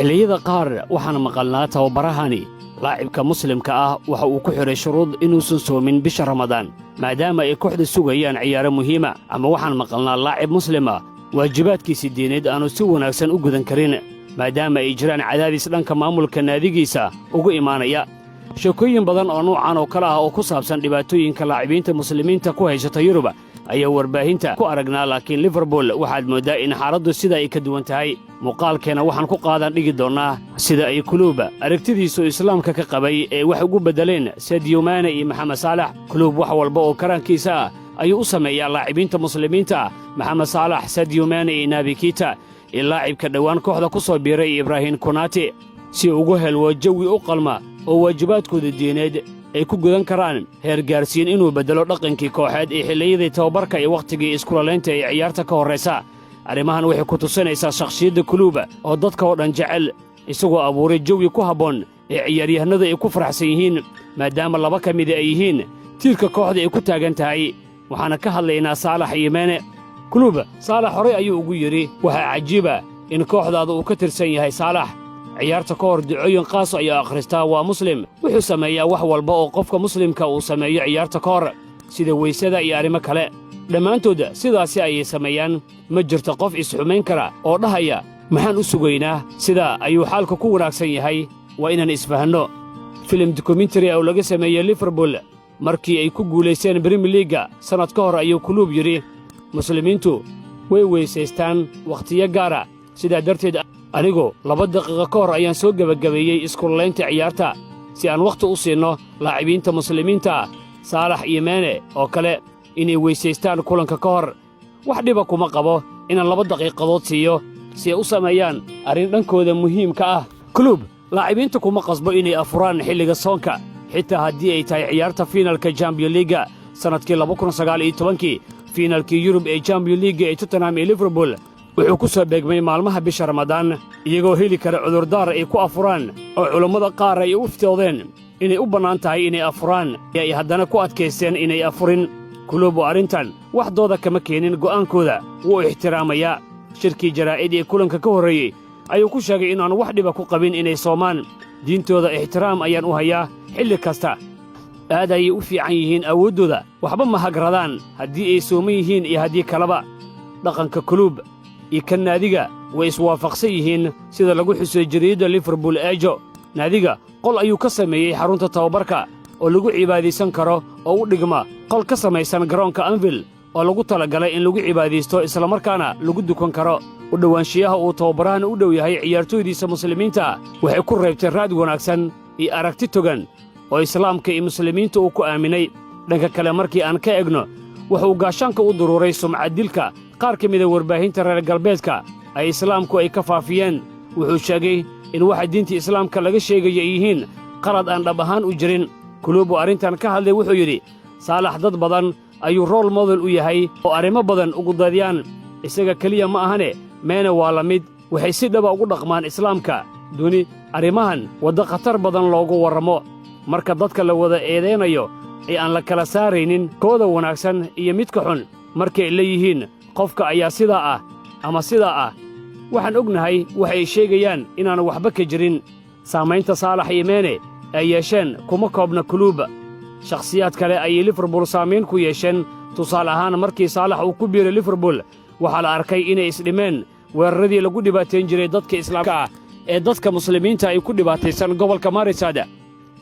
xilliyada qaar waxaan maqalnaa tababarahani laacibka muslimka ah waxa uu ku xiray shuruud inuusan soomin bisha ramadaan maadaama ay kooxda sugayaan ciyaaro muhiima ama waxaan maqalnaa laacib muslima waajibaadkiisa diineed aanu si wanaagsan u gudan karin maadaama ay jiraan cadaadis dhanka maamulka naadigiisa ugu imaanaya sheekooyin badan oo nuucan oo kale ah oo ku saabsan dhibaatooyinka laacibiinta muslimiinta ku haysata Yurub ayaa warbaahinta ku aragnaa laakiin Liverpool waxaad moodaa in xaaladdu sida ay ka duwan tahay muuqaalkeena waxaan ku qaadan dhigi doonaa sida ay kuluuba aragtidiisu islaamka ka qabay ee wax ugu bedeleen Sadio Mane iyo Mohamed Salah kuluub wax walba oo karankiisa ah ayuu u sameeyaa laacibiinta muslimiinta Mohamed Salah Sadio Mane iyo Naby Keita laacibka dhawaan kooxda ku soo biiray Ibrahim Konate si ugu helwo jawi u qalma oo waajibaadkooda diineed ay ku gudan karaan heer gaarsiin inuu bedelo dhaqankii kooxeed ee xilliyadii tababarka iyo wakhtigii iskulaalaynta ee ciyaarta ka horraysa arrimahan waxay ku tusinaysaa shakhsiyadda kuluuba oo dadka oo dhan jecel isagoo abuuray jawi ku habboon ee ciyaaryahanada ay ku faraxsan yihiin maadaama laba ka mida ay yihiin tiirka kooxda ay ku taagan tahay waxaana ka hadlaynaa Saalax iyo Mane kuluuba Saalax horey ayuu ugu yidhi waxaa cajiiba in kooxdaada uu ka tirsan yahay Saalax ciyaarta ka hor ducooyin qaas ayaa akhristaa waa muslim wuxuu sameeyaa wax walba oo qofka muslimka uu sameeyo ciyaarta ka hor sida weysada iyo arrimo kale dhammaantooda sidaasi ayay sameeyaan ma jirto qof isxumayn kara oo dhahaya maxaan u sugaynaa sidaa ayuu xaalka ku wanaagsan yahay waa inaan isfahanno filim dokumentary oo laga sameeyey Liverpool markii ay ku guulaysteen Premier League sannad ka hor ayuu kuluub yidhi muslimiintu way weysaystaan wakhtiyo gaara sidaa darteed anigoo 2 daqiiqo ka hor ayaan soo gabagabeeyey iskulaalaynta ciyaarta si aan wakhti u siinno laacibiinta muslimiinta Saalax iyo Mane oo kale inay weysaystaan kulanka ka hor wax dhiba kuma qabo inaan 2 daqiiqadood siiyo si ay u sameeyaan arrin dhankooda muhiimka ah kuluub laacibiinta kuma qasbo inay afuraan xilliga soonka xitaa haddii ay tahay ciyaarta finalka Champions League sanadkii 2019 finalkii Yurub ee Champions League ee Tottenham iyo Liverpool wuxuu ku soo beegmay maalmaha bisha Ramadaan iyagoo heli kara cudurdaar ay ku afuraan oo culammada qaar ay u iftoodeen inay u bannaan tahay inay afuraan ay haddana ku adkaysteen inay afurin kuluubu arrintan waxdooda kama keenin go'aankooda wuu ixtiraamayaa shirkii jaraa'id ee kulanka ka horreeyey ayuu ku sheegay inaanu wax dhiba ku qabin inay soomaan diintooda ixtiraam ayaan u hayaa xilli kasta aad ayay u fiican yihiin awooddooda waxba ma hagradaan haddii ay sooman yihiin iyo haddii kaleba dhaqanka kuluub iyo kan naadiga way iswaafaqsan yihiin sida lagu xusay jariidada Liverpool Ejo naadiga qol ayuu ka sameeyey xarunta tababarka oo lagu cibaadaysan karo oo u dhigma qol ka samaysan garoonka Anfield oo lagu talagalay in lagu cibaadaysto isla markaana lagu dukan karo u dhawaanshiyaha uu tababarahan u dhow yahay ciyaartooydiisa muslimiinta waxay ku reebtay raad wanaagsan iyo aragti togan oo islaamka iyo muslimiinta uu ku aaminay dhanka kale markii aan ka egno wuxuu gaashaanka u duruuray sumcad dilka qaar ka mida warbaahinta reer galbeedka ay islaamku ay ka faafiyeen wuxuu sheegay in waxa diinta islaamka laga sheegaya yihiin qalad aan dhab ahaan u jirin kuluubu arrintan ka hadlay wuxuu yidhi Saalax dad badan ayuu role model u yahay oo arrimo badan ugu dadiyaan isaga keliya ma ahane Mane waa la mid waxay si dhaba ugu dhaqmaan islaamka duni arrimahan wadda khatar badan loogu warramo marka dadka la wada eedeynayo ee aan la kala saaraynin kooda wanaagsan iyo midka xun markay leeyihiin qofka ayaa sidaa ah ama sidaa ah waxaan ognahay waxay sheegayaan inaanu waxba ka jirin saamaynta Saalax iyo Mane ay yeesheen kuma koobna kuluuba shakhsiyaad kale ayay Liverpool saamayn ku yeesheen tusaale ahaan markii Saalax uu ku biiray Liverpool waxaa la arkay inay isdhimeen weeraradii lagu dhibaateyn jiray dadka islaamka ah ee dadka muslimiinta ay ku dhibaataysan gobolka Marisada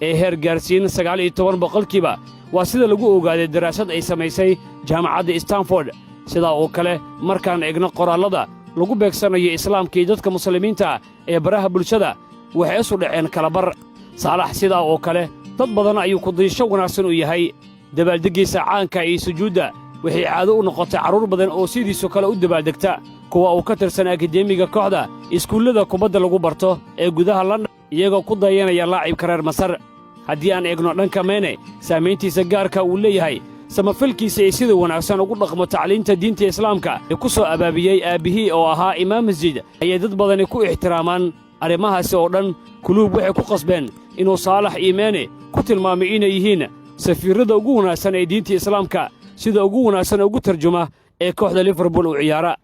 ee heer gaarsiin 19% waa sida lagu ogaaday daraasad ay samaysay jaamacadda Stanford sidaa oo kale markaan eegno qoraallada lagu beegsanayo islaamka iyo dadka muslimiinta ee baraha bulshada waxay isu dhaceen kala bar Saalax sidaa oo kale dad badan ayuu ku diisho wanaagsan u yahay dabaaldegiisa caanka iyo sujuudda waxay caado u noqotay carruur badan oo sidiisoo kale u dabaaldegta kuwa uu ka tirsan akademiga kooxda iskuullada kubadda lagu barto ee gudaha London iyagoo ku dayanaya laacibka reer Masar haddii aan eegno dhanka Mane saamayntiisa gaarka uu leeyahay samafalkiisa ay sida wanaagsan ugu dhaqmo tacliinta diinta islaamka ee ku soo abaabiyey aabihii oo ahaa imaam masjid ayay dad badani ku ixtiraamaan arrimahaasi oo dhan kuluub waxay ku qasbeen inuu Saalax iyo Mane ku tilmaamay inay yihiin safiirada ugu wanaagsan ee diinta islaamka sida ugu wanaagsan ugu tarjuma ee kooxda Liverpool u ciyaara